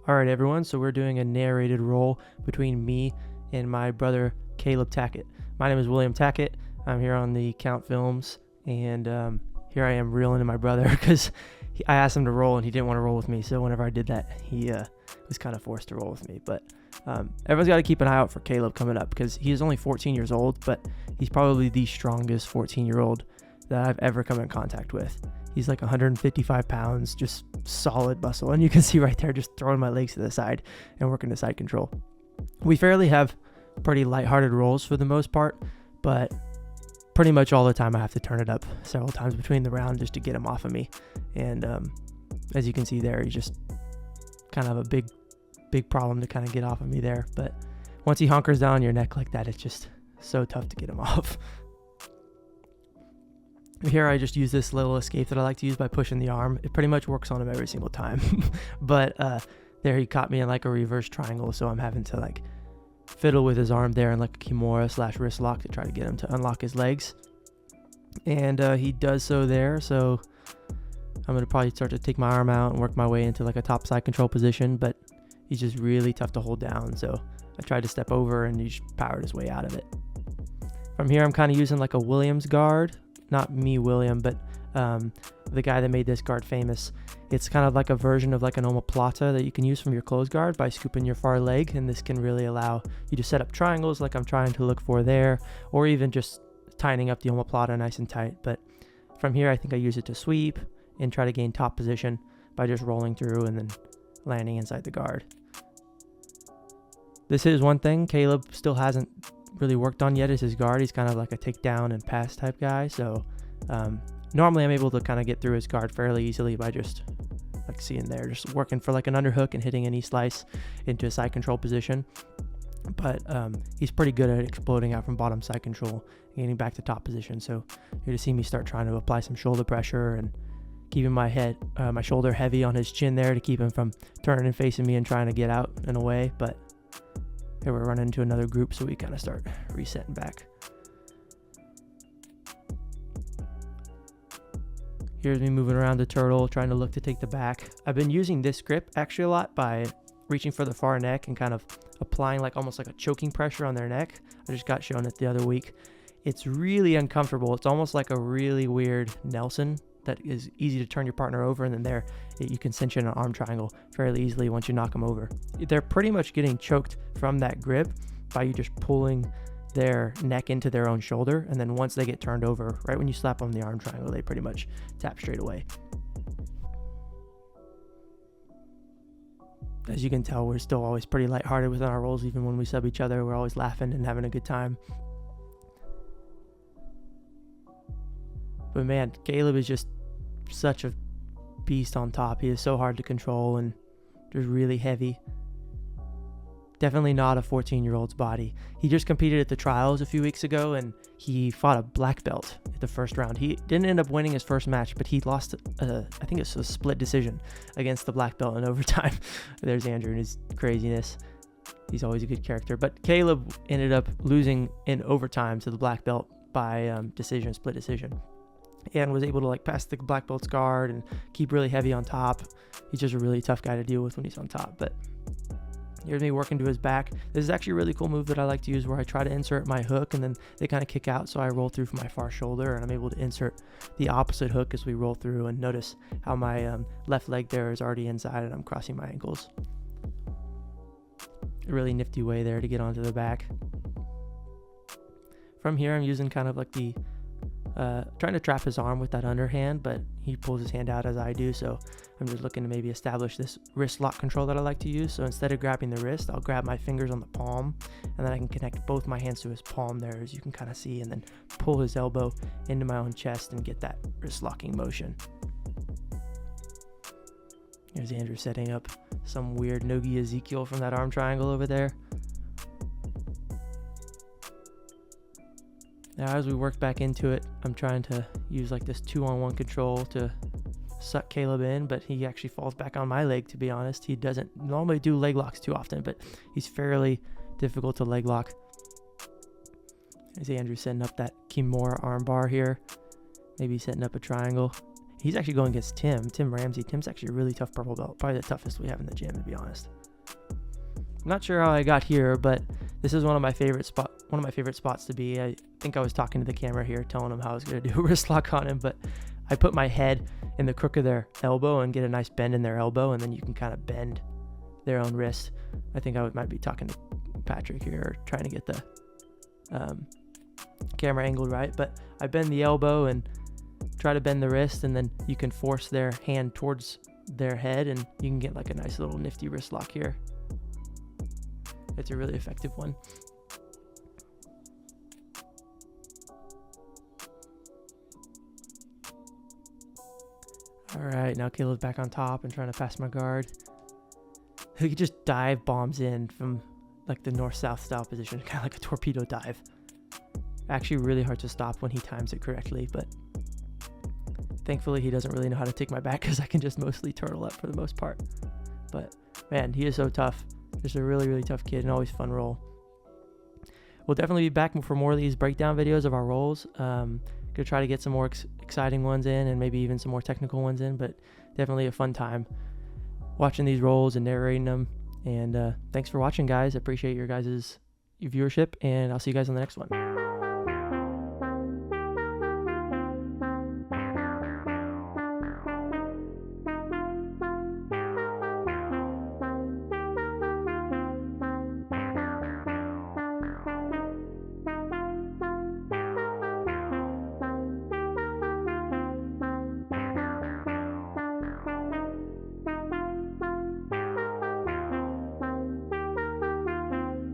Alright everyone, so we're doing a narrated role between me and my brother Caleb Tackett. My name is William Tackett. I'm here on the Countfilms, and here I am reeling in my brother because I asked him to roll and he didn't want to roll with me, so whenever I did that, he was kind of forced to roll with me. But everyone's got to keep an eye out for Caleb coming up because he is only 14 years old, but he's probably the strongest 14-year-old that I've ever come in contact with. He's like 155 pounds, just solid muscle. And you can see right there, just throwing my legs to the side and working the side control. We fairly have pretty lighthearted rolls for the most part, but pretty much all the time I have to turn it up several times between the round just to get him off of me. And as you can see there, he's just kind of a big problem to kind of get off of me there. But once he hunkers down on your neck like that, it's just so tough to get him off. Here I just use this little escape that I like to use by pushing the arm. It pretty much works on him every single time. But there he caught me in like a reverse triangle, so I'm having to like fiddle with his arm there and like a kimura / wrist lock to try to get him to unlock his legs. And he does so there, so I'm going to probably start to take my arm out and work my way into like a top side control position, but he's just really tough to hold down, so I tried to step over and he just powered his way out of it. From here I'm kind of using like a Williams guard. Not me, William, but the guy that made this guard famous. It's kind of like a version of like an omoplata that you can use from your closed guard by scooping your far leg, and this can really allow you to set up triangles like I'm trying to look for there, or even just tightening up the omoplata nice and tight. But from here, I think I use it to sweep and try to gain top position by just rolling through and then landing inside the guard. This is one thing Caleb still hasn't really worked on yet is his guard. He's kind of like a takedown and pass type guy, so normally I'm able to kind of get through his guard fairly easily by just like seeing there, just working for like an underhook and hitting any slice into a side control position. But he's pretty good at exploding out from bottom side control and getting back to top position, so you're to see me start trying to apply some shoulder pressure and keeping my shoulder heavy on his chin there to keep him from turning and facing me and trying to get out and away. But here we're running into another group, so we kind of start resetting back. Here's me moving around the turtle, trying to look to take the back. I've been using this grip actually a lot by reaching for the far neck and kind of applying like almost like a choking pressure on their neck. I just got shown it the other week. It's really uncomfortable. It's almost like a really weird Nelson that is easy to turn your partner over, and then there you can cinch in an arm triangle fairly easily once you knock them over. They're pretty much getting choked from that grip by you just pulling their neck into their own shoulder, and then once they get turned over, right when you slap them in the arm triangle, they pretty much tap straight away. As you can tell, we're still always pretty lighthearted within our roles. Even when we sub each other, we're always laughing and having a good time. But man, Caleb is just such a beast on top. He is so hard to control and just really heavy. Definitely not a 14-year-old's body. He just competed at the trials a few weeks ago, and he fought a black belt at the first round. He didn't end up winning his first match, but he lost, I think it's a split decision against the black belt in overtime. There's Andrew and his craziness. He's always a good character. But Caleb ended up losing in overtime to the black belt by split decision. And was able to like pass the black belt's guard and keep really heavy on top. He's just a really tough guy to deal with when he's on top. But here's me working to his back. This is actually a really cool move that I like to use where I try to insert my hook and then they kind of kick out, so I roll through from my far shoulder and I'm able to insert the opposite hook as we roll through, and notice how my left leg there is already inside and I'm crossing my ankles. A really nifty way there to get onto the back. From here I'm using kind of like the trying to trap his arm with that underhand, but he pulls his hand out as I do, so I'm just looking to maybe establish this wrist lock control that I like to use. So instead of grabbing the wrist, I'll grab my fingers on the palm, and then I can connect both my hands to his palm there, as you can kind of see, and then pull his elbow into my own chest and get that wrist locking motion. Here's Andrew setting up some weird Nogi Ezekiel from that arm triangle over there. Now as we work back into it, I'm trying to use like this 2-on-1 control to suck Caleb in, but he actually falls back on my leg, to be honest. He doesn't normally do leg locks too often, but he's fairly difficult to leg lock. There's Andrew setting up that kimura arm bar here, maybe setting up a triangle. He's actually going against Tim Ramsey. Tim's actually a really tough purple belt, probably the toughest we have in the gym, to be honest. I'm not sure how I got here, but this is one of my favorite spots to be. I think I was talking to the camera here, telling him how I was going to do a wrist lock on him, but I put my head in the crook of their elbow and get a nice bend in their elbow, and then you can kind of bend their own wrist. I think I might be talking to Patrick here, trying to get the camera angled right, but I bend the elbow and try to bend the wrist, and then you can force their hand towards their head, and you can get like a nice little nifty wrist lock here. It's a really effective one. All right, now Caleb's back on top and trying to pass my guard. He just dive bombs in from like the north-south style position, kind of like a torpedo dive. Actually really hard to stop when he times it correctly, but thankfully he doesn't really know how to take my back because I can just mostly turtle up for the most part. But man, he is so tough. Just a really, really tough kid and always fun roll. We'll definitely be back for more of these breakdown videos of our rolls. Gonna try to get some more exciting ones in and maybe even some more technical ones in, but definitely a fun time watching these rolls and narrating them. And thanks for watching, guys. I appreciate your viewership, and I'll see you guys on the next one.